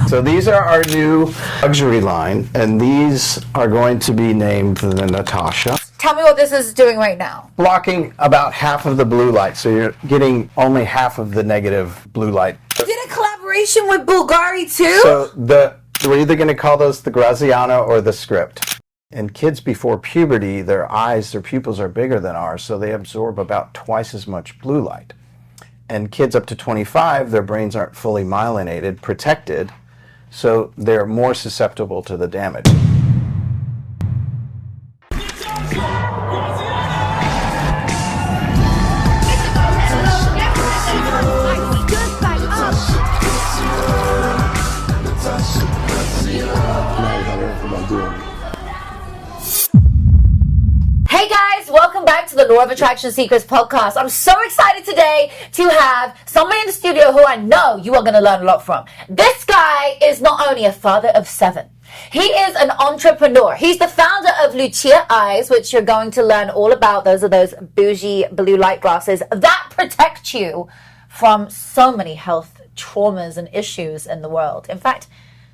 So these are our new luxury line, and these are going to be named the Natasha. Tell me what this is doing right now. Blocking about half of the blue light, so you're getting only half of the negative blue light. You did a collaboration with Bulgari too? So we're either going to call those the Graziano or the script. In kids before puberty, their pupils are bigger than ours, so they absorb about twice as much blue light. And kids up to 25, their brains aren't fully myelinated, protected, so they're more susceptible to the damage. Hey guys, welcome back to the Law of Attraction Secrets podcast. I'm so excited today to have somebody in the studio who I know you are going to learn a lot from. This guy is not only a father of 7, he is an entrepreneur. He's the founder of Lucia Eyes, which you're going to learn all about. Those are those bougie blue light glasses that protect you from so many health traumas and issues in the world. In fact,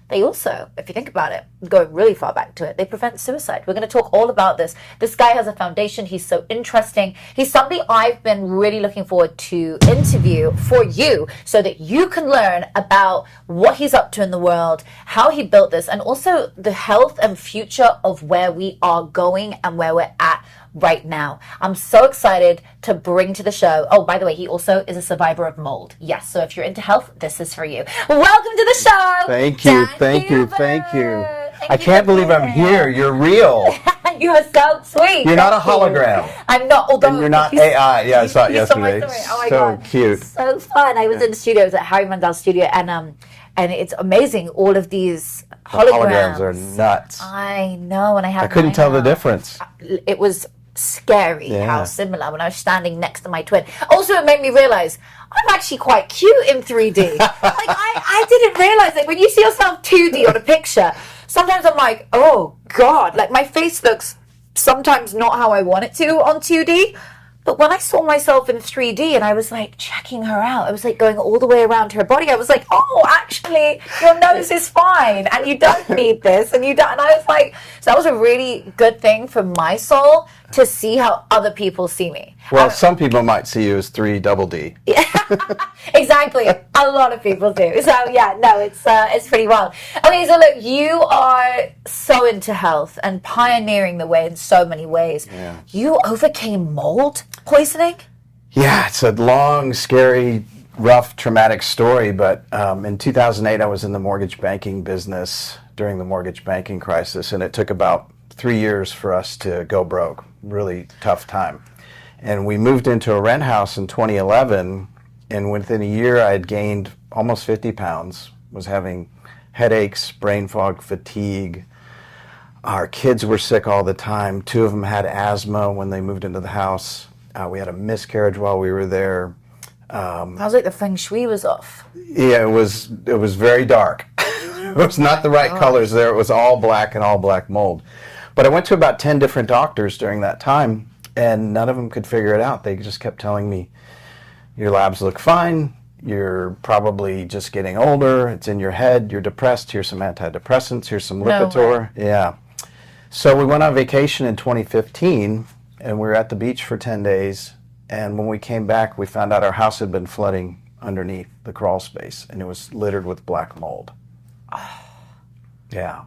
they also, if you think about it, going really far back to it, they prevent suicide. We're going to talk all about this. This guy has a foundation. He's so interesting. He's somebody I've been really looking forward to interview for you so that you can learn about what he's up to in the world, how he built this, and also the health and future of where we are going and where we're at right now. I'm so excited to bring to the show. Oh, by the way, he also is a survivor of mold. Yes, so if you're into health, this is for you. Welcome to the show. Thank you, thank you, thank you. I can't believe I'm here. You're real. You are so sweet. You're not a hologram. I'm not, although and you're not AI. Yeah, I saw it yesterday. Oh my so God. Cute. So fun. I was in the studio. I was at Harry Mandel's studio, and it's amazing. All of these holograms. Holograms are nuts. I know, and I couldn't tell the difference. It was scary Yeah. how similar when I was standing next to my twin. Also, it made me realize I'm actually quite cute in 3D. Like I didn't realize that when you see yourself 2D on a picture, sometimes I'm like, oh God, like my face looks sometimes not how I want it to on 2D. But when I saw myself in 3D and I was like checking her out, I was like going all the way around her body. I was like, oh, actually, your nose is fine and you don't need this and you don't. And I was like, so that was a really good thing for my soul to see how other people see me. Well, some people might see you as 3 double D. Yeah, exactly. A lot of people do. So yeah, no, it's pretty wild. Okay, so look, you are so into health and pioneering the way in so many ways. Yeah. You overcame mold poisoning? Yeah, it's a long, scary, rough, traumatic story. But in 2008, I was in the mortgage banking business during the mortgage banking crisis, and it took about 3 years for us to go broke. Really tough time. And we moved into a rent house in 2011, and within a year I had gained almost 50 pounds, was having headaches, brain fog, fatigue. Our kids were sick all the time. 2 of them had asthma when they moved into the house. We had a miscarriage while we were there. Sounds like the feng shui was off. Yeah, it was very dark. It was not the right colors there. It was all black and all black mold. But I went to about 10 different doctors during that time, and none of them could figure it out. They just kept telling me, your labs look fine, you're probably just getting older, it's in your head, you're depressed, here's some antidepressants, here's some Lipitor. Yeah. So we went on vacation in 2015, and we were at the beach for 10 days, and when we came back, we found out our house had been flooding underneath the crawl space, and it was littered with black mold. Yeah.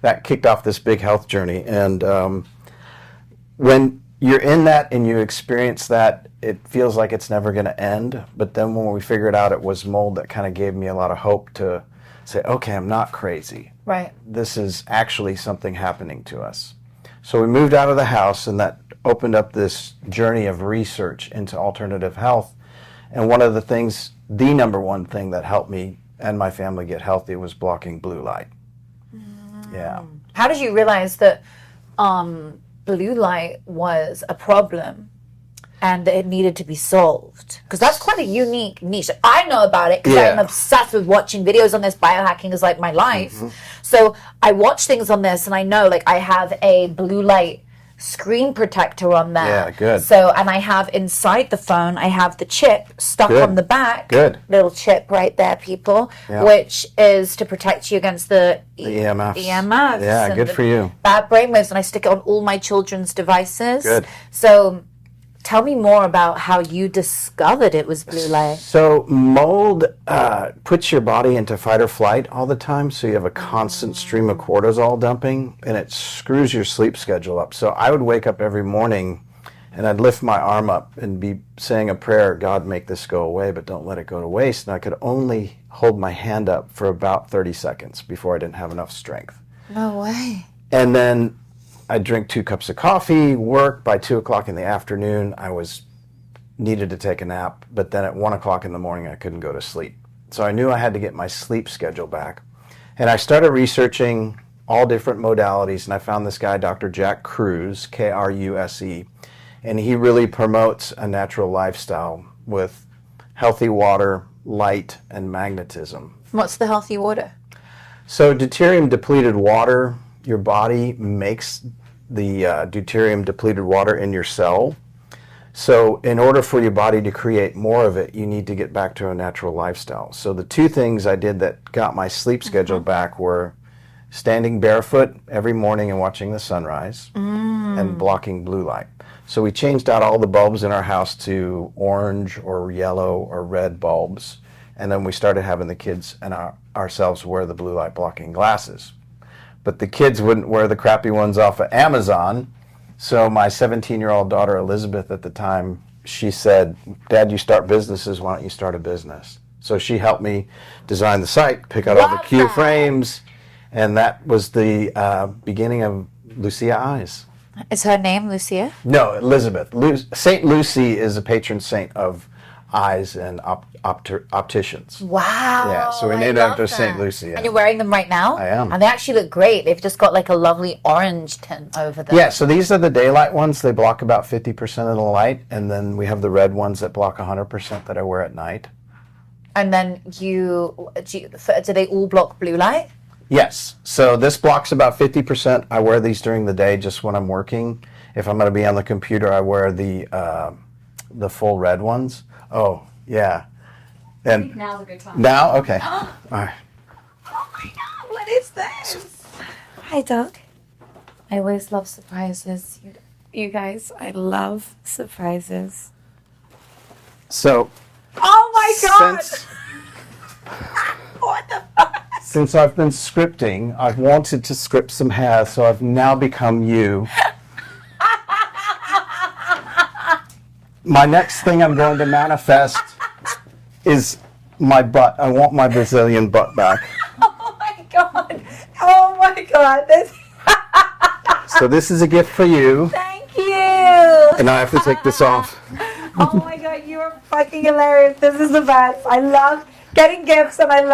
That kicked off this big health journey, and when you're in that and you experience that, it feels like it's never going to end. But then when we figured out it was mold, that kind of gave me a lot of hope to say, okay, I'm not crazy. Right. This is actually something happening to us. So we moved out of the house, and that opened up this journey of research into alternative health. And one of the things, the number one thing that helped me and my family get healthy was blocking blue light. Yeah. How did you realize that blue light was a problem and that it needed to be solved? Because that's quite a unique niche. I know about it because I'm obsessed with watching videos on this. Biohacking is like my life. So I watch things on this, and I know, like, I have a blue light screen protector on there. Yeah, good. So, and I have inside the phone, I have the chip stuck Good. on the back. Good. Little chip right there, people, Yeah. which is to protect you against the EMFs. EMFs. Yeah, and good the for you. bad brainwaves, and I stick it on all my children's devices. Good. So, tell me more about how you discovered it was blue light. So mold puts your body into fight or flight all the time, so you have a constant stream of cortisol dumping, and it screws your sleep schedule up. So I would wake up every morning and I'd lift my arm up and be saying a prayer, God, make this go away, but don't let it go to waste. And I could only hold my hand up for about 30 seconds before I didn't have enough strength. No way. And then I'd drink 2 cups of coffee, work. By 2 o'clock in the afternoon, I needed to take a nap, but then at 1 o'clock in the morning, I couldn't go to sleep. So I knew I had to get my sleep schedule back. And I started researching all different modalities, and I found this guy, Dr. Jack Kruse, Kruse, and he really promotes a natural lifestyle with healthy water, light, and magnetism. What's the healthy water? So deuterium depleted water, your body makes the deuterium depleted water in your cell. So in order for your body to create more of it, you need to get back to a natural lifestyle. So the 2 things I did that got my sleep schedule back were standing barefoot every morning and watching the sunrise and blocking blue light. So we changed out all the bulbs in our house to orange or yellow or red bulbs. And then we started having the kids and ourselves wear the blue light blocking glasses. But the kids wouldn't wear the crappy ones off of Amazon. So my 17-year-old daughter, Elizabeth, at the time, she said, Dad, you start businesses, why don't you start a business? So she helped me design the site, pick out all the cue frames, and that was the beginning of Lucia Eyes. Is her name Lucia? No, Elizabeth. Saint Lucy is a patron saint of eyes and opticians. Wow. Yeah, so we named it after St. Lucy. Yeah. And you're wearing them right now? I am. And they actually look great. They've just got like a lovely orange tint over them. Yeah, so these are the daylight ones. They block about 50% of the light. And then we have the red ones that block 100% that I wear at night. And then do they all block blue light? Yes. So this blocks about 50%. I wear these during the day just when I'm working. If I'm going to be on the computer, I wear the full red ones. Oh, yeah. And I think now's a good time. now? Okay. All right. Oh my God, what is this? Hi, Doug. I always love surprises. You guys, I love surprises. So, Oh my God! since, What the fuck? since I've been scripting, I've wanted to script some hair, so I've now become you. My next thing I'm going to manifest is my butt. I want my Brazilian butt back. Oh my God! Oh my God! So this is a gift for you. Thank you! And now I have to take this off. Oh my God, you are fucking hilarious. This is the best. I love getting gifts and I've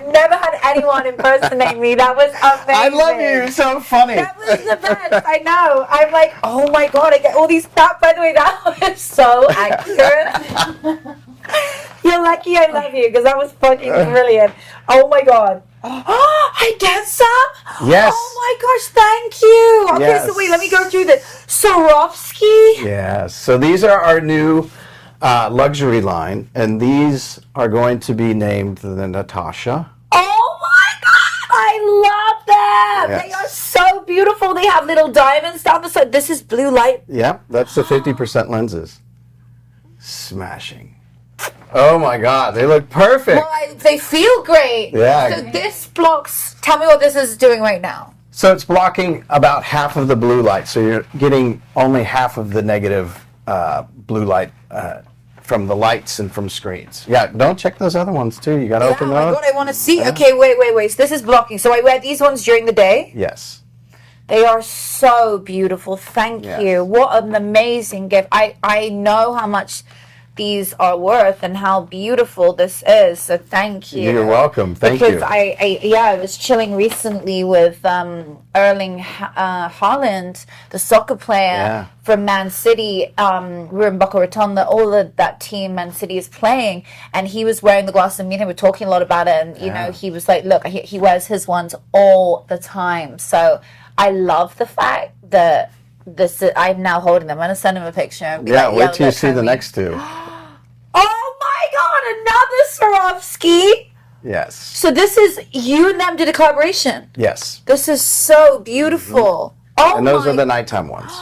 never had anyone impersonate me. That was amazing. I love you. You're so funny. That was the best. I know. I'm like, oh my God, I get all these crap. By the way, that was so accurate. You're lucky I love you because that was fucking brilliant. Oh my God. Oh, I get some? Yes. Oh my gosh, thank you. Okay, so wait, let me go through this. Swarovski? Yes. So these are our new luxury line, and these are going to be named the Natasha. Oh my God, I love them. Yes. They are so beautiful. They have little diamonds down the side. This is blue light. Yep, that's the 50% lenses. Smashing. Oh my God, they look perfect. Well, they feel great. Yeah. So this blocks, tell me what this is doing right now. So it's blocking about half of the blue light, so you're getting only half of the negative blue light from the lights and from screens. Yeah, don't check those other ones too. You got to open Oh my those. God, I want to see. Okay, wait. So this is blocking. So I wear these ones during the day. Yes. They are so beautiful. Thank Yes. you. What an amazing gift. I know how much these are worth and how beautiful this is. So thank you. You're welcome. Thank because you. I was chilling recently with Erling Haaland, the soccer player from Man City. We were in Boca Ratonda. All of that team, Man City, is playing, and he was wearing the glasses. And me and him were talking a lot about it. And you know, he was like, "Look, he wears his ones all the time." So I love the fact that This is, I'm now holding them. I'm gonna send him a picture. And be Yeah, like, wait till you look, see the homie. next two. Oh my God! Another Swarovski. Yes. So this is you and them did a collaboration. Yes. This is so beautiful. Oh, And those my, are the nighttime ones.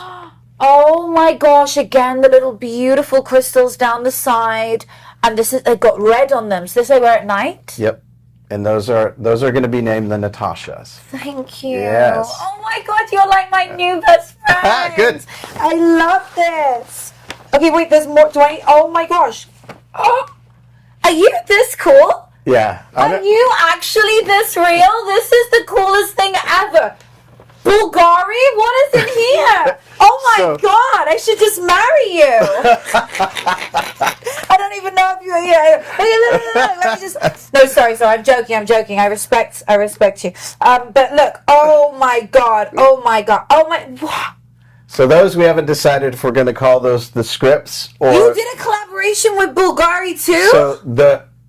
oh my gosh! Again, the little beautiful crystals down the side, and this is it got red on them. So this I wear at night. Yep. And those are going to be named the Natashas. Thank you. Yes. Oh my God, you're like my new best friend. Good. I love this. Okay, wait. There's more. Do I? Oh my gosh. Oh, are you this cool? Yeah. Are you actually this real? This is the coolest thing ever. Bulgari? What is in here? Oh my God, I should just marry you. I don't even know if you're here. Let me just... No, sorry, I'm joking. I respect you. But look, oh my God. So those we haven't decided if we're going to call those the scripts or... You did a collaboration with Bulgari too? So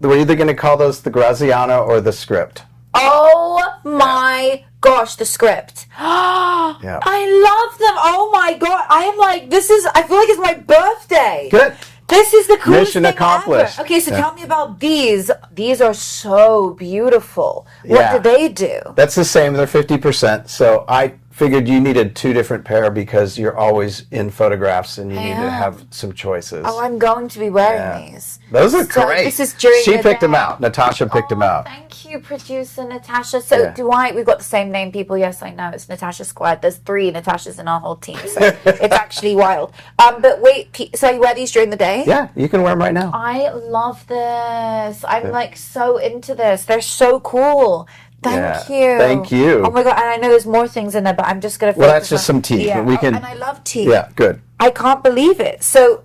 we're either going to call those the Graziano or the script. Oh my gosh, the script. Yeah. I love them. Oh my God. I am like, I feel like it's my birthday. Good. This is the coolest Mission thing accomplished. ever. Okay, so Yeah. tell me about these. These are so beautiful. What Yeah. do they do? That's the same. They're 50%. So I figured you needed two different pair because you're always in photographs and you need to have some choices. Oh, I'm going to be wearing these. Those are So great. this is during She the picked day. them out. Natasha picked them out. Thank you, producer Natasha. So Yeah. we've got the same name, people. Yes, I know. It's Natasha Squad. There's 3 Natashas in our whole team. So it's actually wild. But wait, so you wear these during the day? Yeah, you can wear them right now. I love this. I'm like so into this. They're so cool. Thank you. Thank you. Oh my God. And I know there's more things in there, but I'm just going to Well, that's just some tea. Yeah. We can, and I love tea. Yeah, good. I can't believe it. So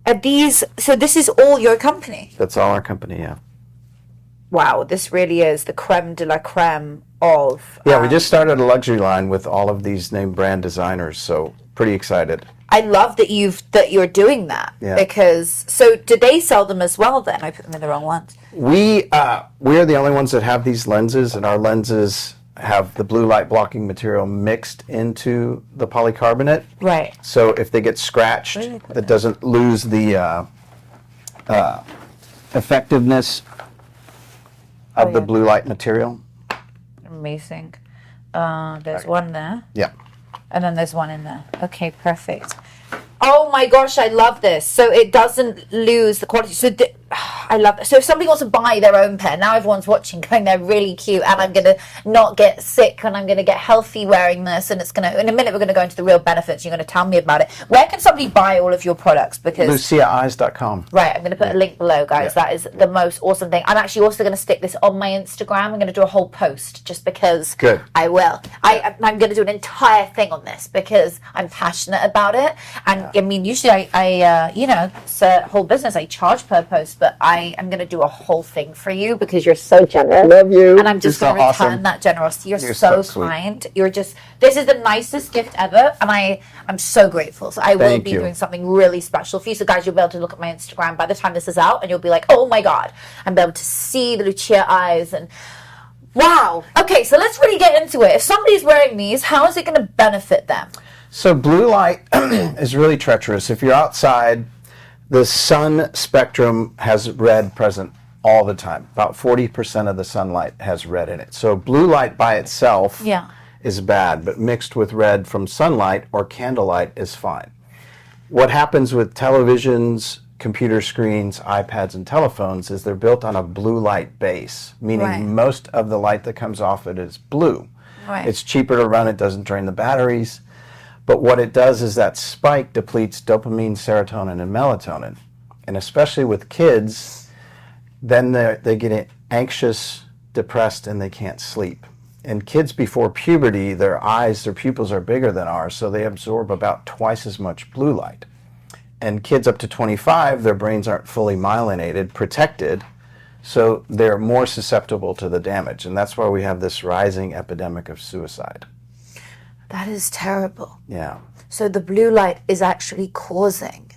are these, so this is all your company? That's all our company, yeah. Wow. This really is the creme de la creme of. Yeah, we just started a luxury line with all of these name brand designers, so pretty excited. I love that you're doing that. Yeah. Because, so do they sell them as well then? I put them in the wrong ones. We are the only ones that have these lenses, and our lenses have the blue light blocking material mixed into the polycarbonate. Right. So if they get scratched, it doesn't lose the effectiveness of the blue light material. Amazing. There's one there. Yeah. And then there's one in there. Okay, perfect. Oh my gosh, I love this. So it doesn't lose the quality. So I love it. So if somebody wants to buy their own pair, now everyone's watching going, they're really cute and I'm going to not get sick and I'm going to get healthy wearing this, and it's going to, in a minute we're going to go into the real benefits. You're going to tell me about it. Where can somebody buy all of your products? Because LuciaEyes.com. Right, I'm going to put a link below, guys. Yeah. That is the most awesome thing. I'm actually also going to stick this on my Instagram. I'm going to do a whole post just because Good. I will. I'm going to do an entire thing on this because I'm passionate about it. And I mean, usually I you know, it's a whole business. I charge per post, but I am going to do a whole thing for you because you're so generous. Love you. And I'm just You're going so to return awesome. that generosity. You're so so sweet. kind. You're just, this is the nicest gift ever. And I'm so grateful. So I will Thank be you. doing something really special for you. So guys, you'll be able to look at my Instagram by the time this is out and you'll be like, oh my God, and be able to see the Lucia Eyes and wow. Okay, so let's really get into it. If somebody's wearing these, how is it going to benefit them? So blue light is really treacherous. If you're outside, the sun spectrum has red present all the time. About 40% of the sunlight has red in it. So blue light by itself is bad, but mixed with red from sunlight or candlelight is fine. What happens with televisions, computer screens, iPads, and telephones is they're built on a blue light base, meaning most of the light that comes off it is blue. Right. It's cheaper to run, it doesn't drain the batteries. But what it does is that spike depletes dopamine, serotonin, and melatonin. And especially with kids, then they get anxious, depressed, and they can't sleep. And kids before puberty, their pupils are bigger than ours, so they absorb about twice as much blue light. And kids up to 25, their brains aren't fully myelinated, protected, so they're more susceptible to the damage. And that's why we have this rising epidemic of suicide. That is terrible. Yeah. So the blue light is actually causing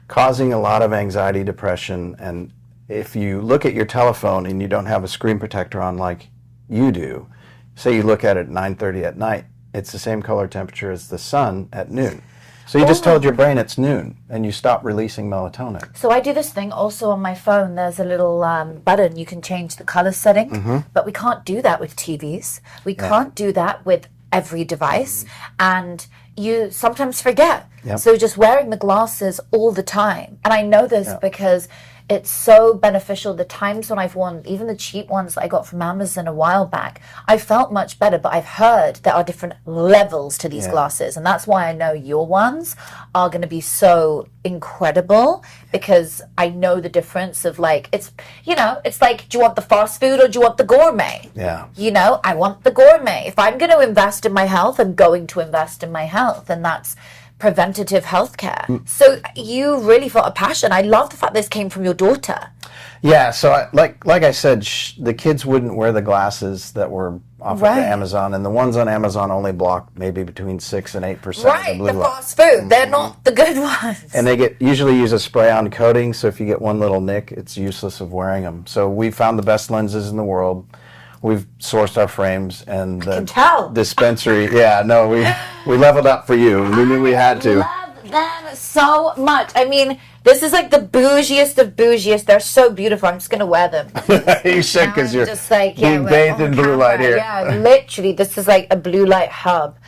A lot of anxiety, depression, and if you look at your telephone and you don't have a screen protector on like you do, say you look at it at 9:30 at night, it's the same color temperature as the sun at noon. So you just told your brain it's noon, and you stop releasing melatonin. So I do this thing also on my phone. There's a little button you can change the color setting, but we can't do that with TVs. We can't do that with every device, and you sometimes forget. Yep. So just wearing the glasses all the time, and I know this because it's so beneficial. The times when I've worn even the cheap ones that I got from Amazon a while back, I felt much better, but I've heard there are different levels to these glasses, and that's why I know your ones are going to be so incredible, because I know the difference of like, it's, you know, it's like, do you want the fast food or do you want the gourmet? Yeah. You know, I want the gourmet. If I'm going to invest in my health, I'm going to invest in my health, and that's preventative healthcare. So you really felt a passion. I love the fact this came from your daughter. Yeah, so like I said, the kids wouldn't wear the glasses that were offered to Amazon, and the ones on Amazon only block maybe between 6 and 8% of the blue light. Fast food. They're not the good ones. And they usually use a spray-on coating, so if you get one little nick, it's useless of wearing them. So we found the best lenses in the world. We've sourced our frames, and the dispensary. Yeah, no, we leveled up for you. We knew we had to. Love them so much. I mean, this is like the bougiest of bougiest. They're so beautiful. I'm just gonna wear them. You should, because you're just like being bathed in blue light here. Yeah, literally, this is like a blue light hub.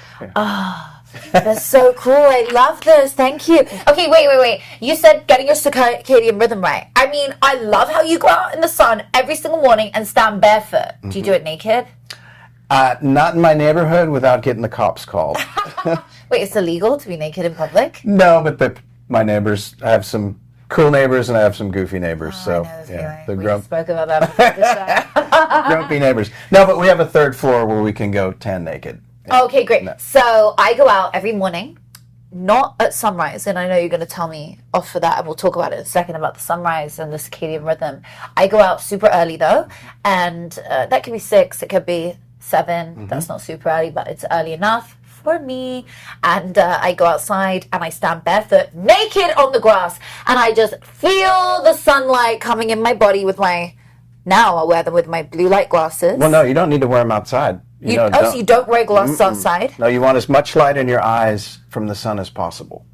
That's so cool. I love this. Thank you. Okay, wait. You said getting your circadian rhythm right. I mean, I love how you go out in the sun every single morning and stand barefoot. Do you do it naked? Not in my neighborhood without getting the cops called. Wait, it's illegal to be naked in public? No, but my neighbors, I have some cool neighbors and I have some goofy neighbors. So yeah, the spoke about that before the show. grumpy neighbors. No, but we have a third floor where we can go tan naked. Okay, great. No. So I go out every morning, not at sunrise, and I know you're going to tell me off for that, and we'll talk about it in a second about the sunrise and the circadian rhythm. I go out super early though, and that could be 6, it could be 7. That's not super early, but it's early enough for me. And I go outside and I stand barefoot, naked on the grass, and I just feel the sunlight coming in my body with my. Now I'll wear them with my blue light glasses. Well, no, you don't need to wear them outside. So you don't wear glasses outside? No, you want as much light in your eyes from the sun as possible.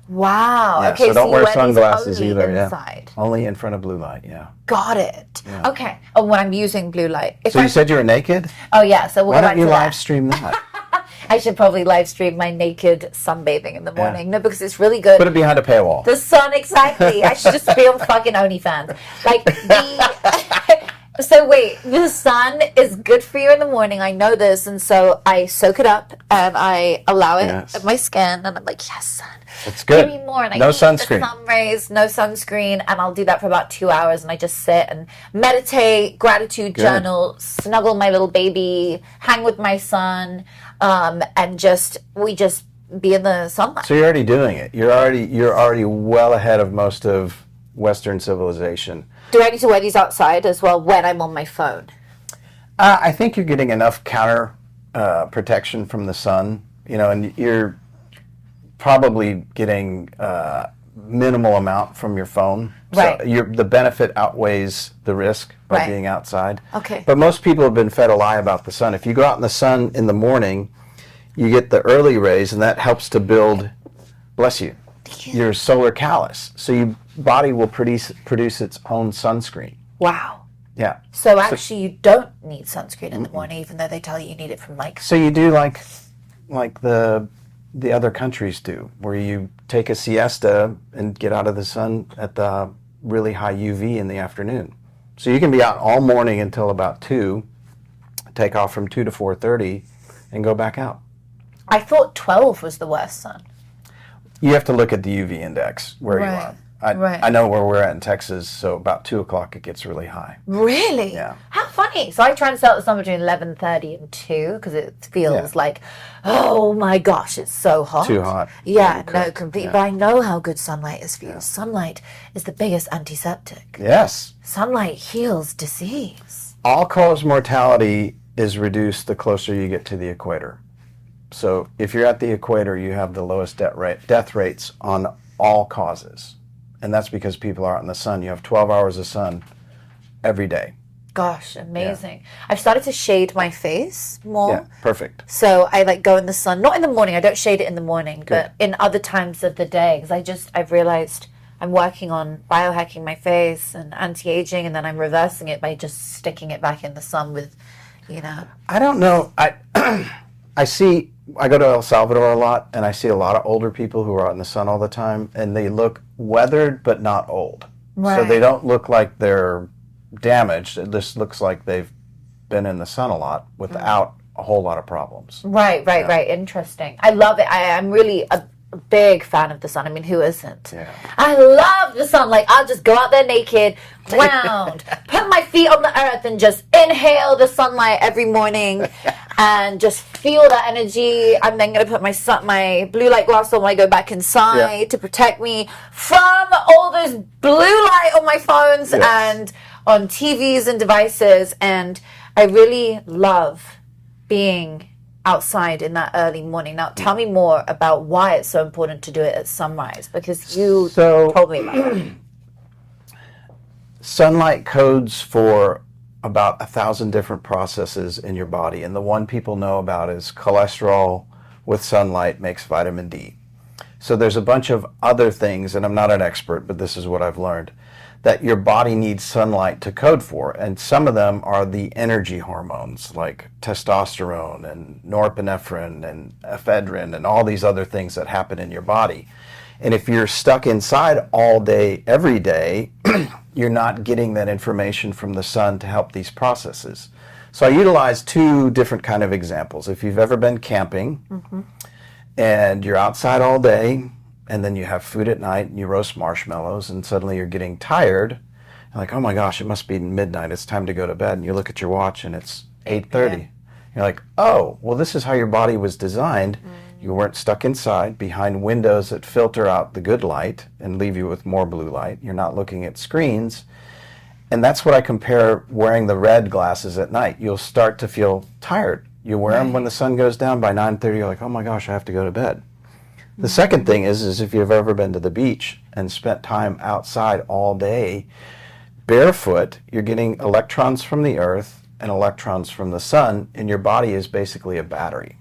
Wow. Yeah, Okay, so don't wear sunglasses only either. Inside. Yeah, only in front of blue light. Yeah. Got it. Yeah. Okay. Oh, when I'm using blue light. So you said you were naked? Oh yeah. So we'll why go back don't you to live that. stream that? I should probably live stream my naked sunbathing in the morning. No, because it's really good. Put it behind a paywall. The sun, exactly. I should just be on fucking OnlyFans. Like the. So wait, the sun is good for you in the morning. I know this, and so I soak it up and I allow it in my skin, and I'm like, yes, sun. It's good. Give me more. And I no need sunscreen. The sun rays, no sunscreen, and I'll do that for about 2 hours, and I just sit and meditate, gratitude journal, snuggle my little baby, hang with my son, and we just be in the sunlight. So you're already doing it. You're already well ahead of most of Western civilization. Do I need to wear these outside as well when I'm on my phone? I think you're getting enough counter protection from the sun, and you're probably getting minimal amount from your phone. Right. So the benefit outweighs the risk by being outside. Okay. But most people have been fed a lie about the sun. If you go out in the sun in the morning, you get the early rays, and that helps to build, bless you, your solar callus. So your body will produce its own sunscreen. Wow. Yeah. So actually, you don't need sunscreen in the morning, even though they tell you need it from like. So you do like the other countries do, where you take a siesta and get out of the sun at the really high UV in the afternoon. So you can be out all morning until about 2, take off from 2 to 4:30, and go back out. I thought 12 was the worst sun. You have to look at the UV index where you are. I know where we're at in Texas, so about 2 o'clock it gets really high. Really? Yeah. How funny. So I try and start the sun between 11:30 and 2 because it feels like, oh my gosh, it's so hot. Too hot. Yeah, no, completely. Yeah. But I know how good sunlight is for you. Sunlight is the biggest antiseptic. Yes. Sunlight heals disease. All-cause mortality is reduced the closer you get to the equator. So if you're at the equator, you have the lowest death rates on all causes. And that's because people are out in the sun. You have 12 hours of sun every day. Gosh, amazing. I've started to shade my face more. Yeah, perfect. So I like go in the sun, not in the morning. I don't shade it in the morning, but in other times of the day. Because I've realized I'm working on biohacking my face and anti-aging, and then I'm reversing it by just sticking it back in the sun with, I don't know. I go to El Salvador a lot, and I see a lot of older people who are out in the sun all the time, and they look weathered but not old. Right. So they don't look like they're damaged. It just looks like they've been in the sun a lot without a whole lot of problems. Right. Interesting. I love it. I'm really a big fan of the sun. I mean, who isn't? Yeah. I love the sun. Like, I'll just go out there naked, ground, put my feet on the earth, and just inhale the sunlight every morning, and just feel that energy. I'm then going to put my blue light glass on when I go back inside to protect me from all this blue light on my phones and on TVs and devices. And I really love being outside in that early morning. Now, tell me more about why it's so important to do it at sunrise, because you told me about it. Sunlight codes for about 1,000 different processes in your body, and the one people know about is cholesterol with sunlight makes vitamin D. So there's a bunch of other things, and I'm not an expert, but this is what I've learned, that your body needs sunlight to code for. And some of them are the energy hormones like testosterone and norepinephrine and ephedrine and all these other things that happen in your body. And if you're stuck inside all day, every day, you're not getting that information from the sun to help these processes. So I utilize two different kind of examples. If you've ever been camping and you're outside all day, and then you have food at night and you roast marshmallows, and suddenly you're getting tired, and like, oh my gosh, it must be midnight, it's time to go to bed, and you look at your watch and it's 8:30. You're like, oh, well, this is how your body was designed. You weren't stuck inside behind windows that filter out the good light and leave you with more blue light. You're not looking at screens. And that's what I compare wearing the red glasses at night. You'll start to feel tired. You wear them when the sun goes down. By 9:30, you're like, oh my gosh, I have to go to bed. The second thing is if you've ever been to the beach and spent time outside all day, barefoot, you're getting electrons from the earth and electrons from the sun, and your body is basically a battery.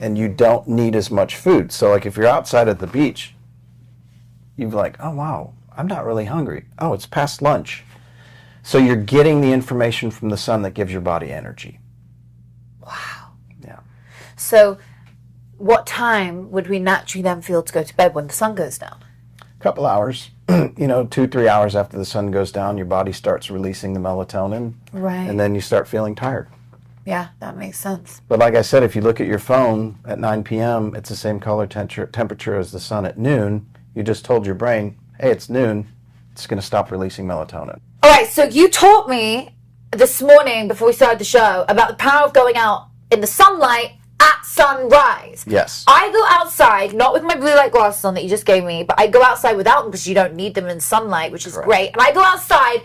And you don't need as much food. So like if you're outside at the beach, you're like, oh wow, I'm not really hungry. Oh, it's past lunch. So you're getting the information from the sun that gives your body energy. Wow. Yeah. So what time would we naturally then feel to go to bed when the sun goes down? A couple hours, 2-3 hours after the sun goes down, your body starts releasing the melatonin. Right. And then you start feeling tired. Yeah, that makes sense. But like I said, if you look at your phone at 9 p.m., it's the same color temperature as the sun at noon. You just told your brain, hey, it's noon. It's going to stop releasing melatonin. All right, so you taught me this morning before we started the show about the power of going out in the sunlight at sunrise. Yes. I go outside, not with my blue light glasses on that you just gave me, but I go outside without them because you don't need them in sunlight, which is great. And I go outside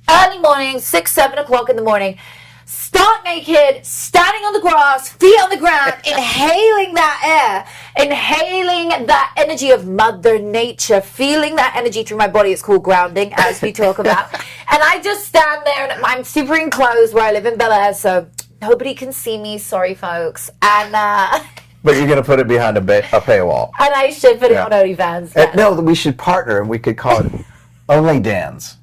early morning, 6, 7 o'clock in the morning, stark naked, standing on the grass, feet on the ground, inhaling that air, inhaling that energy of Mother Nature, feeling that energy through my body. It's called grounding, as we talk about. And I just stand there, and I'm super enclosed where I live in Bel Air, so nobody can see me. Sorry, folks. And But you're going to put it behind a paywall. and I should put it on OnlyFans. Yeah. No, we should partner, and we could call it Only Dan's.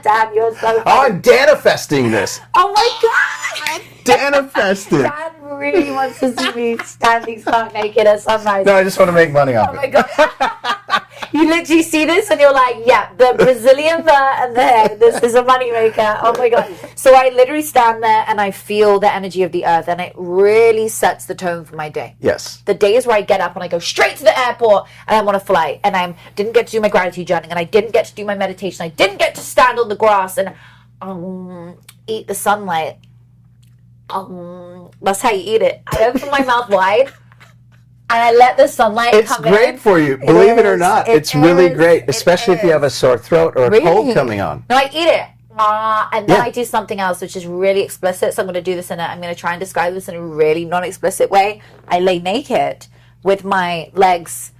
Dan, you're so funny. Oh, I'm Danifesting this. Oh my God! Danifested. Dan really wants to see me standing stark naked at sunrise. No, I just want to make money off Oh it. my God. You literally see this and you're like, yeah, the Brazilian fur and the hair, this is a moneymaker. Oh my God. So I literally stand there and I feel the energy of the earth, and it really sets the tone for my day. Yes. The days where I get up and I go straight to the airport and I'm on a flight and I didn't get to do my gratitude journaling and I didn't get to do my meditation. I didn't get to stand on the grass and eat the sunlight. That's how you eat it. I open my mouth wide and I let the sunlight It's come in. great for you. Believe it or is. not, It it's really is. great, It especially if you is. have a sore throat or a Really? cold coming on. No, I eat it. And then Yeah. I do something else which is really explicit. So I'm going to do this I'm going to try and describe this in a really non-explicit way. I lay naked with my legs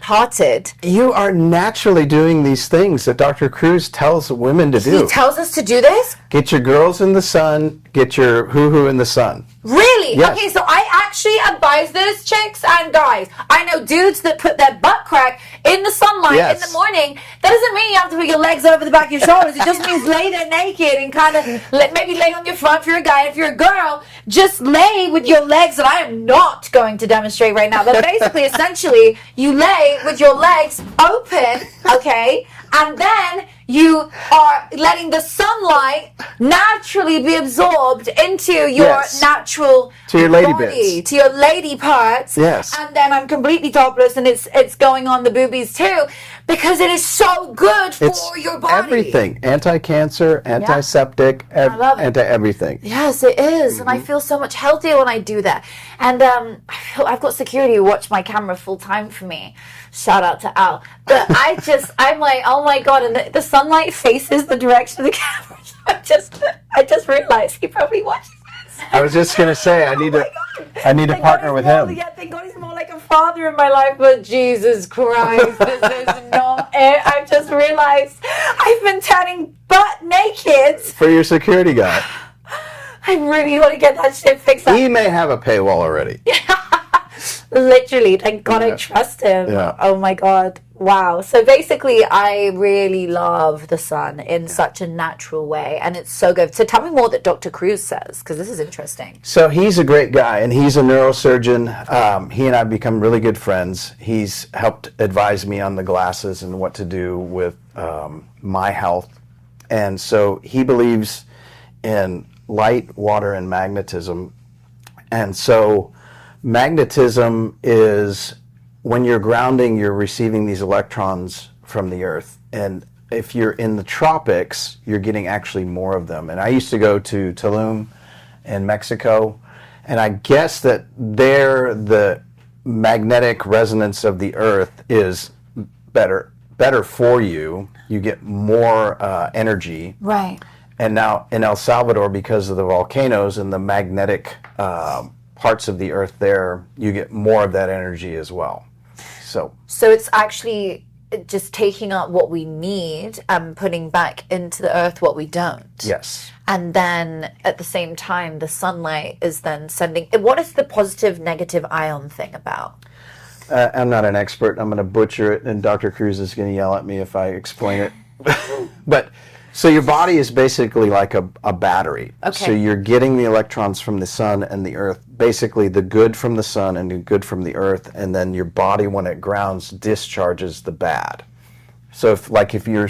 hearted. You are naturally doing these things that Dr. Cruz tells women to do. He tells us to do this? Get your girls in the sun, get your hoo-hoo in the sun. Really? Yes. Okay, so I actually advise this, chicks and guys. I know dudes that put their butt crack in the sunlight in the morning. That doesn't mean you have to put your legs over the back of your shoulders. It just means lay there naked and kind of maybe lay on your front if you're a guy. If you're a girl, just lay with your legs, that I am not going to demonstrate right now. But basically, essentially, you lay with your legs open, okay? And then you are letting the sunlight naturally be absorbed into your natural to your lady body, bits, to your lady parts. Yes. And then I'm completely topless, and it's going on the boobies too, because it is so good for your body. Everything, anti-cancer, antiseptic, anti-everything. Yes, it is, and I feel so much healthier when I do that. And I've got security who watch my camera full time for me. Shout out to Al. But I'm like, oh my god! And the sunlight faces the direction of the camera. I just realized he probably watches this. I was just gonna say, I need to partner with him. Yeah, thank God he's more like a father in my life. But Jesus Christ, this is not it. I just realized I've been turning butt naked For your security guy. I really want to get that shit fixed up. He may have a paywall already. Literally, thank God I trust him. Yeah. Oh my God. Wow. So basically, I really love the sun in such a natural way, and it's so good. So tell me more that Dr. Cruz says, because this is interesting. So he's a great guy, and he's a neurosurgeon. He and I have become really good friends. He's helped advise me on the glasses and what to do with my health. And so he believes in light, water, and magnetism. And so magnetism is when you're grounding, you're receiving these electrons from the earth. And if you're in the tropics, you're getting actually more of them. And I used to go to Tulum in Mexico, and I guess that there the magnetic resonance of the earth is better for you. You get more energy. Right. And now in El Salvador, because of the volcanoes and the magnetic parts of the earth there, you get more of that energy as well. So it's actually just taking up what we need and putting back into the earth what we don't. yes. And then at the same time, the sunlight is then sending. What is the positive negative ion thing about? I'm not an expert. I'm going to butcher it, and Dr. Cruz is going to yell at me if I explain it. But so your body is basically like a battery. Okay. So you're getting the electrons from the sun and the earth, basically the good from the sun and the good from the earth, and then your body, when it grounds, discharges the bad. So if you're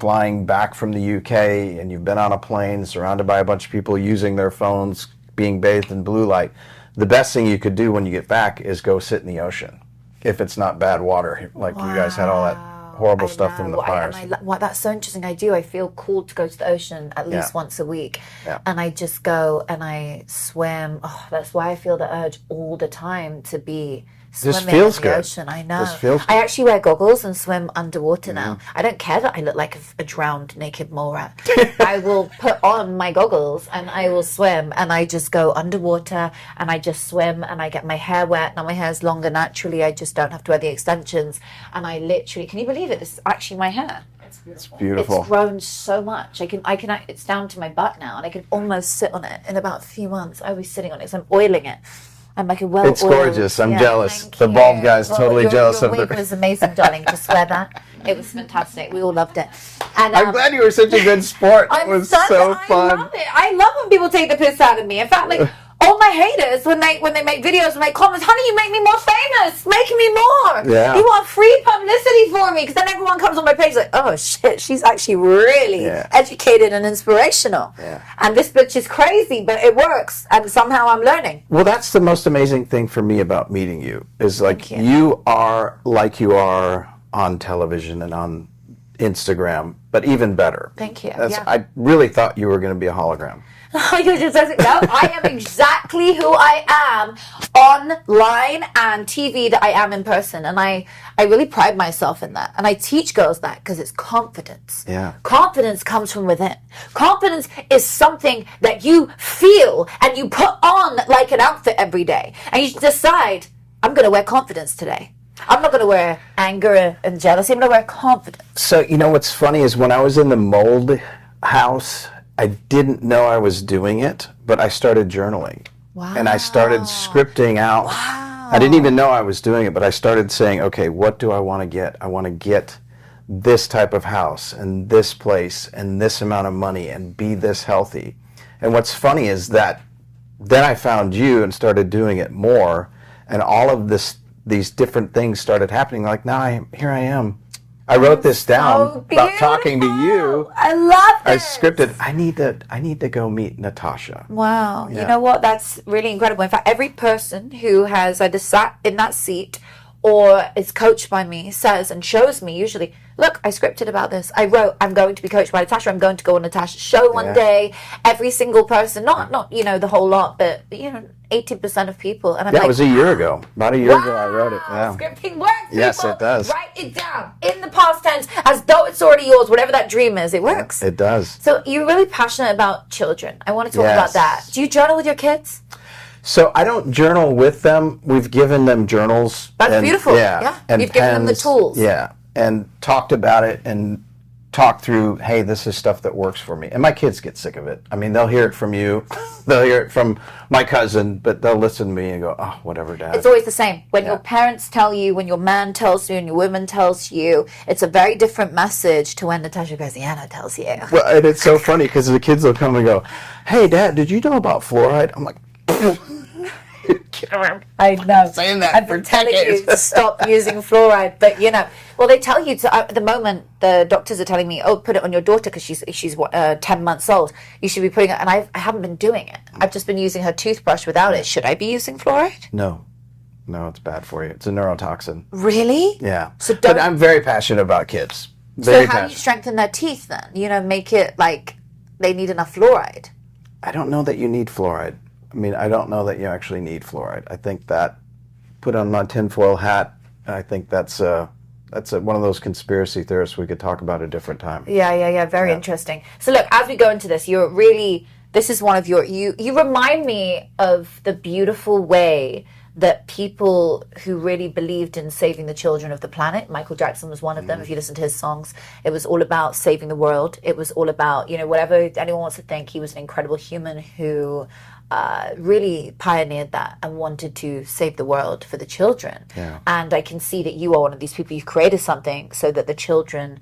flying back from the UK and you've been on a plane surrounded by a bunch of people using their phones, being bathed in blue light, the best thing you could do when you get back is go sit in the ocean. If it's not bad water, like you guys had all that horrible stuff from the fires. That's so interesting. I feel called to go to the ocean at least once a week. Yeah. And I just go and I swim. Oh, that's why I feel the urge all the time to be swimming feels in the good. ocean. I know. This feels I good. actually wear goggles and swim underwater now. I don't care that I look like a drowned naked mole rat. I will put on my goggles and I will swim, and I just go underwater and I just swim, and I get my hair wet. Now my hair is longer naturally. I just don't have to wear the extensions, and I literally, can you believe it? This is actually my hair. It's beautiful. It's grown so much. I can. It's down to my butt now, and I can almost sit on it. In about a few months, I'll be sitting on it. So I'm oiling it. I'm like a well-oiled. It's gorgeous. I'm jealous. Thank The you. bald guy's totally your, jealous your of wig the. was amazing, darling. Just swear that. It was fantastic. We all loved it. And I'm glad you were such a good sport. It was so fun. I love it. I love when people take the piss out of me. In fact, like all my haters, when they make videos and make comments, honey, you make me more famous. Make me more. Yeah. You want free publicity for me, because then everyone comes on my page like, oh shit, she's actually really educated and inspirational. Yeah. And this bitch is crazy, but it works, and somehow I'm learning. Well, that's the most amazing thing for me about meeting you is like you are like you are on television and on Instagram, but even better. Thank you. I really thought you were going to be a hologram. You're just no, I am exactly who I am online and TV that I am in person, and I really pride myself in that, and I teach girls that because it's confidence. Yeah. Confidence comes from within. Confidence is something that you feel and you put on like an outfit every day, and you decide, I'm going to wear confidence today. I'm not going to wear anger and jealousy. I'm going to wear confidence. So, you know what's funny is when I was in the mold house, I didn't know I was doing it, but I started journaling. Wow. And I started scripting out. Wow. I didn't even know I was doing it, but I started saying, okay, what do I want to get? I want to get this type of house and this place and this amount of money and be this healthy. And what's funny is that then I found you and started doing it more, and all of these different things started happening. Like now here I am. I wrote this down about talking to you. I love I this. scripted. I need to go meet Natasha. Wow. Yeah. You know what? That's really incredible. In fact, every person who has either sat in that seat or is coached by me says and shows me usually, look, I scripted about this. I wrote, I'm going to be coached by Natasha. I'm going to go on Natasha's show one day. Every single person, not you know, the whole lot, but, you know, 80% of people. And I'm Yeah, like, it was a year ago. About a year ago I wrote it. Yeah. Scripting works, people. Yes, it does. Write it down in the past tense as though it's already yours, whatever that dream is. It works. It does. So you're really passionate about children. I want to talk about Yes. that. Do you journal with your kids? So I don't journal with them. We've given them journals. That's beautiful. Yeah. And You've given them the tools. Yeah. And talked about it and talked through, hey, this is stuff that works for me. And my kids get sick of it. I mean, they'll hear it from you. They'll hear it from my cousin, but they'll listen to me and go, oh, whatever, Dad. It's always the same. When your parents tell you, when your man tells you, and your woman tells you, it's a very different message to when Natasha Graziano tells you. Well, and it's so funny because the kids will come and go, hey, Dad, did you know about fluoride? I'm like, I know. Saying that I've for been telling you decades. to stop using fluoride, but you know, well, they tell you to. At the moment, the doctors are telling me, "Oh, put it on your daughter because she's 10 months old. You should be putting it." And I haven't been doing it. I've just been using her toothbrush without it. Should I be using fluoride? No, it's bad for you. It's a neurotoxin. Really? Yeah. So don't. But I'm very passionate about kids. So Very how do you passionate. strengthen their teeth then? You know, make it like they need enough fluoride. I don't know that you need fluoride. I mean, I don't know that you actually need fluoride. I think that, put on my tinfoil hat, I think that's one of those conspiracy theorists we could talk about a different time. Yeah. Very interesting. So look, as we go into this, this is one of you remind me of the beautiful way that people who really believed in saving the children of the planet, Michael Jackson was one of them. If you listen to his songs, it was all about saving the world. It was all about, you know, whatever anyone wants to think, he was an incredible human who really pioneered that and wanted to save the world for the children. Yeah. And I can see that you are one of these people. You've created something so that the children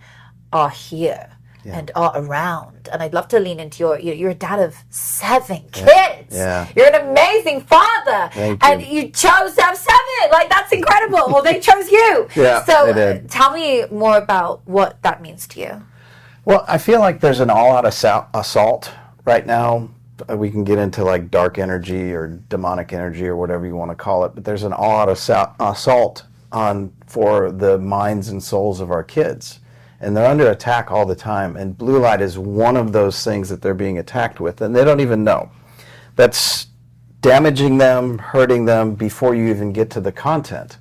are here and are around. And I'd love to lean into you're a dad of 7 kids. Yeah. You're an amazing father. Thank you. And you chose to have 7. Like, that's incredible. Well, they chose you. Yeah, So they did. tell me more about what that means to you. Well, I feel like there's an all-out assault right now. We can get into like dark energy or demonic energy or whatever you want to call it, but there's an all-out assault for the minds and souls of our kids. And they're under attack all the time. And blue light is one of those things that they're being attacked with, and they don't even know. That's damaging them, hurting them before you even get to the content.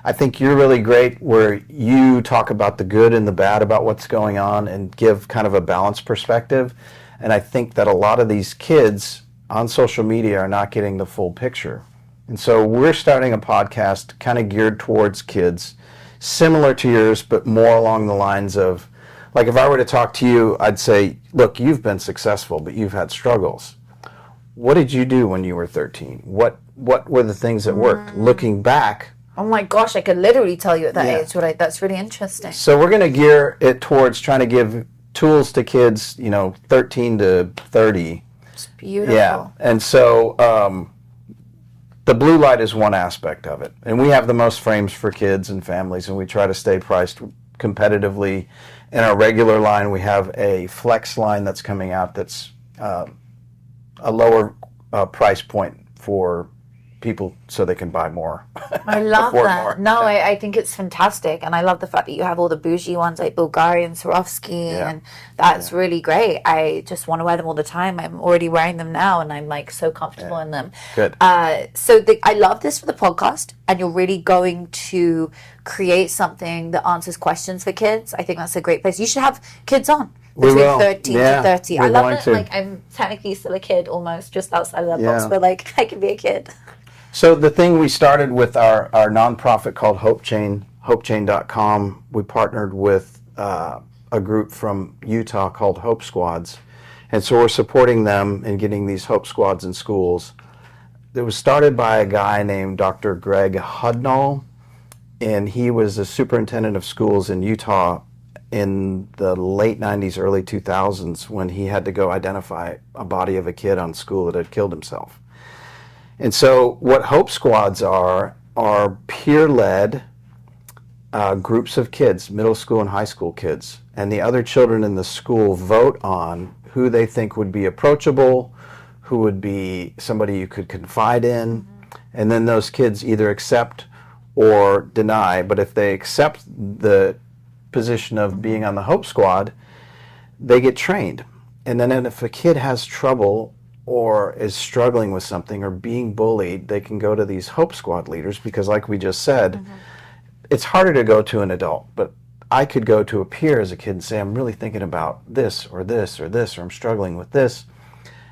I think you're really great where you talk about the good and the bad about what's going on and give kind of a balanced perspective. And I think that a lot of these kids on social media are not getting the full picture. And so we're starting a podcast kind of geared towards kids, similar to yours, but more along the lines of, like if I were to talk to you, I'd say, look, you've been successful, but you've had struggles. What did you do when you were 13? What were the things that worked? Looking back. Oh my gosh, I could literally tell you at that Yeah. age. That's really interesting. So we're going to gear it towards trying to give tools to kids, 13 to 30. It's beautiful. Yeah. And so the blue light is one aspect of it. And we have the most frames for kids and families, and we try to stay priced competitively. In our regular line, we have a flex line that's coming out that's a lower price point for people so they can buy more. I love afford that. more. No, I think it's fantastic. And I love the fact that you have all the bougie ones like Bulgari and Swarovski. Yeah. And that's really great. I just want to wear them all the time. I'm already wearing them now and I'm like so comfortable in them. Good. So I love this for the podcast. And you're really going to create something that answers questions for kids. I think that's a great place. You should have kids on. We Between will. 13 Yeah, to 30. I we're love going that. to. Like, I'm technically still a kid almost, just outside of that Yeah. box, but like I can be a kid. So the thing we started with our nonprofit called Hope Chain, hopechain.com, we partnered with a group from Utah called Hope Squads. And so we're supporting them in getting these Hope Squads in schools. It was started by a guy named Dr. Greg Hudnall, and he was the superintendent of schools in Utah in the late 90s, early 2000s, when he had to go identify a body of a kid on school that had killed himself. And so what Hope Squads are peer-led groups of kids, middle school and high school kids, and the other children in the school vote on who they think would be approachable, who would be somebody you could confide in, and then those kids either accept or deny. But if they accept the position of being on the Hope Squad, they get trained. And then if a kid has trouble or is struggling with something or being bullied, they can go to these Hope Squad leaders, because like we just said, it's harder to go to an adult, but I could go to a peer as a kid and say, I'm really thinking about this or this or this, or I'm struggling with this.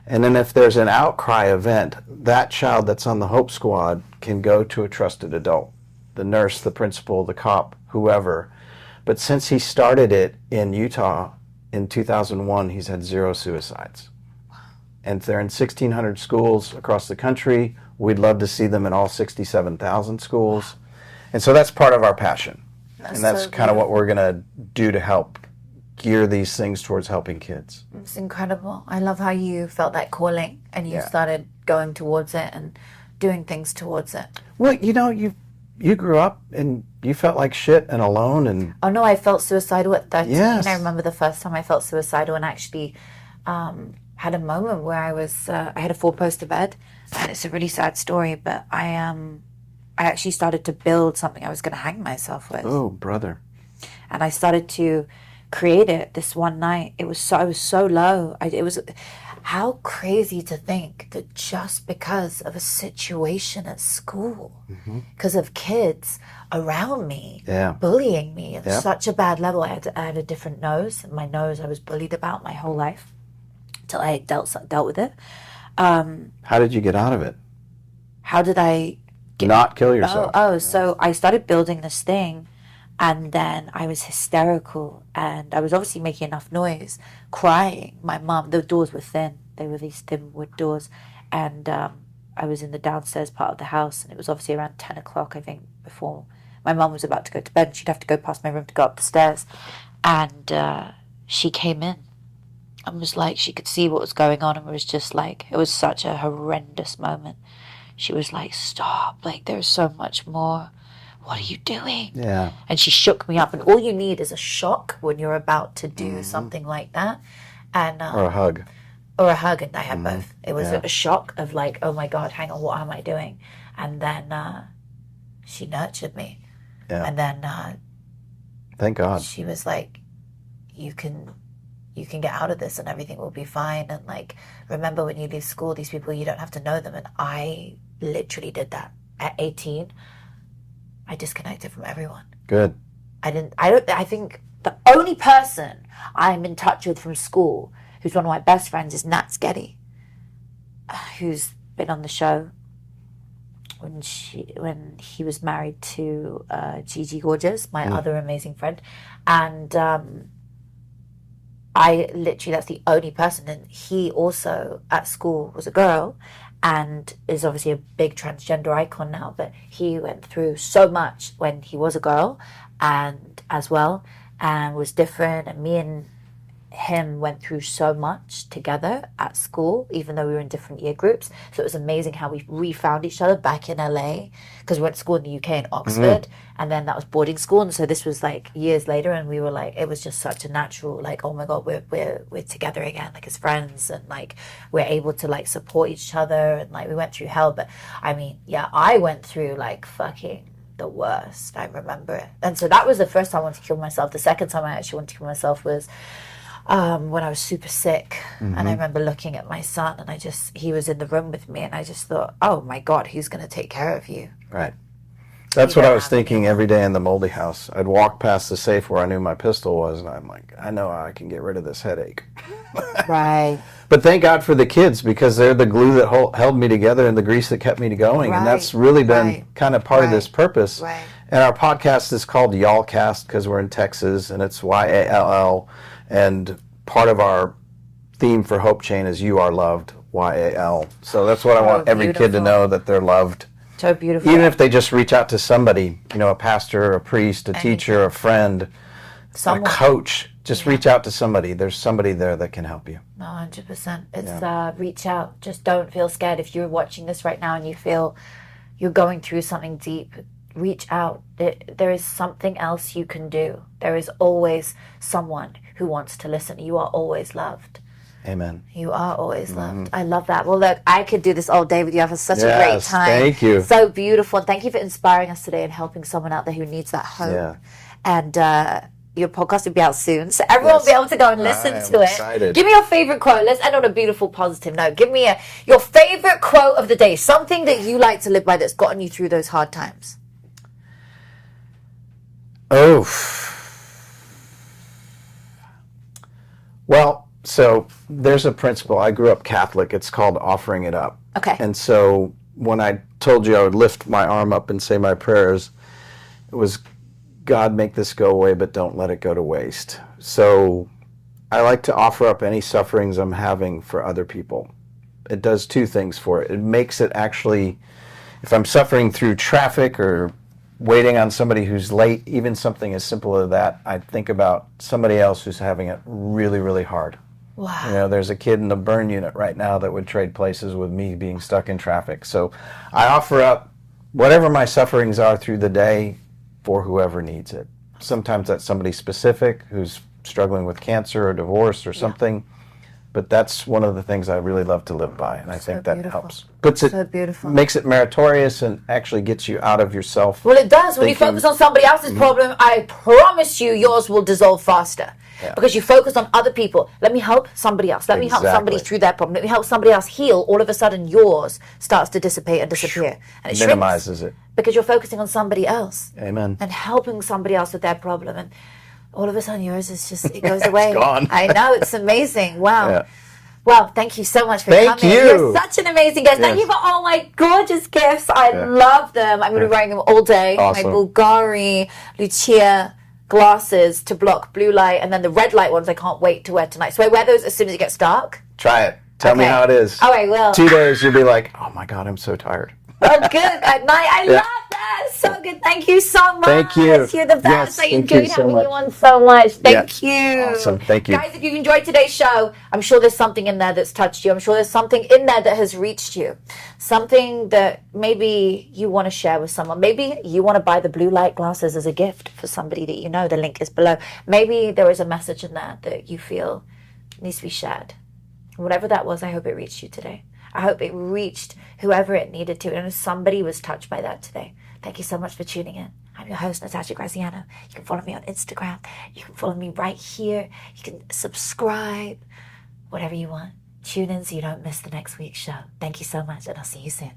And then if there's an outcry event, that child that's on the Hope Squad can go to a trusted adult, the nurse, the principal, the cop, whoever. But since he started it in Utah in 2001, he's had 0 suicides. And if they're in 1,600 schools across the country, we'd love to see them in all 67,000 schools. And so that's part of our passion. And that's kind of what we're going to do to help gear these things towards helping kids. It's incredible. I love how you felt that calling and you started going towards it and doing things towards it. Well, you know, you grew up and you felt like shit and alone. And oh no, I felt suicidal at 13. Yes. I remember the first time I felt suicidal, and actually had a moment where I was I had a 4-poster bed, and it's a really sad story, but I actually started to build something I was going to hang myself with. Oh, brother. And I started to create it this one night. I was so low. It was, how crazy to think that just because of a situation at school, because of kids around me bullying me at such a bad level. I had a different nose. My nose I was bullied about my whole life until I dealt with it. How did you get out of it? How did I not kill yourself? So I started building this thing, and then I was hysterical, and I was obviously making enough noise, crying. My mom, the doors were thin. They were these thin wood doors, and I was in the downstairs part of the house, and it was obviously around 10 o'clock, I think, before my mom was about to go to bed. She'd have to go past my room to go up the stairs, and she came in and was like, she could see what was going on, and was just like, it was such a horrendous moment. She was like, stop, like there's so much more. What are you doing? Yeah. And she shook me up, and all you need is a shock when you're about to do something like that. And or a hug. Or a hug, and I had both. It was a shock of like, oh my God, hang on, what am I doing? And then she nurtured me. Yeah. And then thank God. She was like, you can get out of this and everything will be fine. And like, remember when you leave school, these people, you don't have to know them. And I literally did that. At 18, I disconnected from everyone. Good. I think the only person I'm in touch with from school who's one of my best friends is Nat Sketty, who's been on the show when he was married to Gigi Gorgeous, my other amazing friend. And I literally, that's the only person. And he also at school was a girl and is obviously a big transgender icon now, but he went through so much when he was a girl and as well, and was different. And me and him went through so much together at school, even though we were in different year groups. So it was amazing how we refound each other back in LA, because we went to school in the UK in Oxford, and then that was boarding school. And so this was like years later, and we were like, it was just such a natural, like, oh my God, we're together again, like as friends, and like we're able to like support each other. And like we went through hell, but I mean, yeah, I went through like fucking the worst. I remember it. And so that was the first time I wanted to kill myself. The second time I actually wanted to kill myself was when I was super sick. And I remember looking at my son, and he was in the room with me, and I just thought, oh my God, who's going to take care of you? Right. That's what I was thinking every day in the moldy house. I'd walk past the safe where I knew my pistol was, and I'm like, I know I can get rid of this headache. Right. But thank God for the kids, because they're the glue that held me together and the grease that kept me going. And that's really been kind of part of this purpose. Right. And our podcast is called Y'allcast because we're in Texas, and it's YALL. And part of our theme for Hope Chain is You Are Loved, YAL. So that's what I want every kid to know, that they're loved. So beautiful. Even if they just reach out to somebody, you know, a pastor, a priest, a teacher, a friend, a coach. Just reach out to somebody. There's somebody there that can help you. 100%. It's reach out. Just don't feel scared. If you're watching this right now and you feel you're going through something deep, reach out. There is something else you can do. There is always someone who wants to listen. You are always loved. Amen. You are always loved. I love that. Well, look, I could do this all day with you. I've had such a great time. Thank you. So beautiful. And thank you for inspiring us today and helping someone out there who needs that hope. Yeah. And your podcast will be out soon, so everyone will be able to go and listen to it. Excited. Give me your favorite quote. Let's end on a beautiful, positive note. Give me your favorite quote of the day. Something that you like to live by that's gotten you through those hard times. Oh. Well, so there's a principle. I grew up Catholic. It's called offering it up. Okay. And so when I told you I would lift my arm up and say my prayers, it was, God, make this go away, but don't let it go to waste. So I like to offer up any sufferings I'm having for other people. It does two things for it. It makes it actually, if I'm suffering through traffic or waiting on somebody who's late, even something as simple as that, I think about somebody else who's having it really, really hard. Wow. You know, there's a kid in the burn unit right now that would trade places with me being stuck in traffic. So I offer up whatever my sufferings are through the day for whoever needs it. Sometimes that's somebody specific who's struggling with cancer or divorce or something. But that's one of the things I really love to live by, and I think that helps. Puts it, makes it meritorious, and actually gets you out of yourself. Well, it does. When you focus on somebody else's problem, I promise you, yours will dissolve faster. Yeah. Because you focus on other people. Let me help somebody else. Let me help somebody through their problem. Let me help somebody else heal. All of a sudden, yours starts to dissipate and disappear. And it minimizes it. Because you're focusing on somebody else. Amen. And helping somebody else with their problem. And all of a sudden, yours is just, it goes away. It's gone. I know, it's amazing. Wow. Yeah. Well, thank you so much for coming. Thank you. You're such an amazing guest. Yes. Thank you for all my gorgeous gifts. I love them. I'm going to be wearing them all day. Awesome. My Bulgari, Lucia glasses to block blue light, and then the red light ones I can't wait to wear tonight. So I wear those as soon as it gets dark. Try it. Tell me how it is. Oh, I will. 2 days, you'll be like, oh my God, I'm so tired. Oh, good. At night. I love that. So good. Thank you so much. Thank you. You're the best. Yes, I enjoyed having you on so much. Thank you. Awesome. Thank you. Guys, if you've enjoyed today's show, I'm sure there's something in there that's touched you. I'm sure there's something in there that has reached you. Something that maybe you want to share with someone. Maybe you want to buy the blue light glasses as a gift for somebody that you know. The link is below. Maybe there is a message in there that you feel needs to be shared. Whatever that was, I hope it reached you today. I hope it reached whoever it needed to. And if somebody was touched by that today, thank you so much for tuning in. I'm your host, Natasha Graziano. You can follow me on Instagram. You can follow me right here. You can subscribe, whatever you want. Tune in so you don't miss the next week's show. Thank you so much, and I'll see you soon.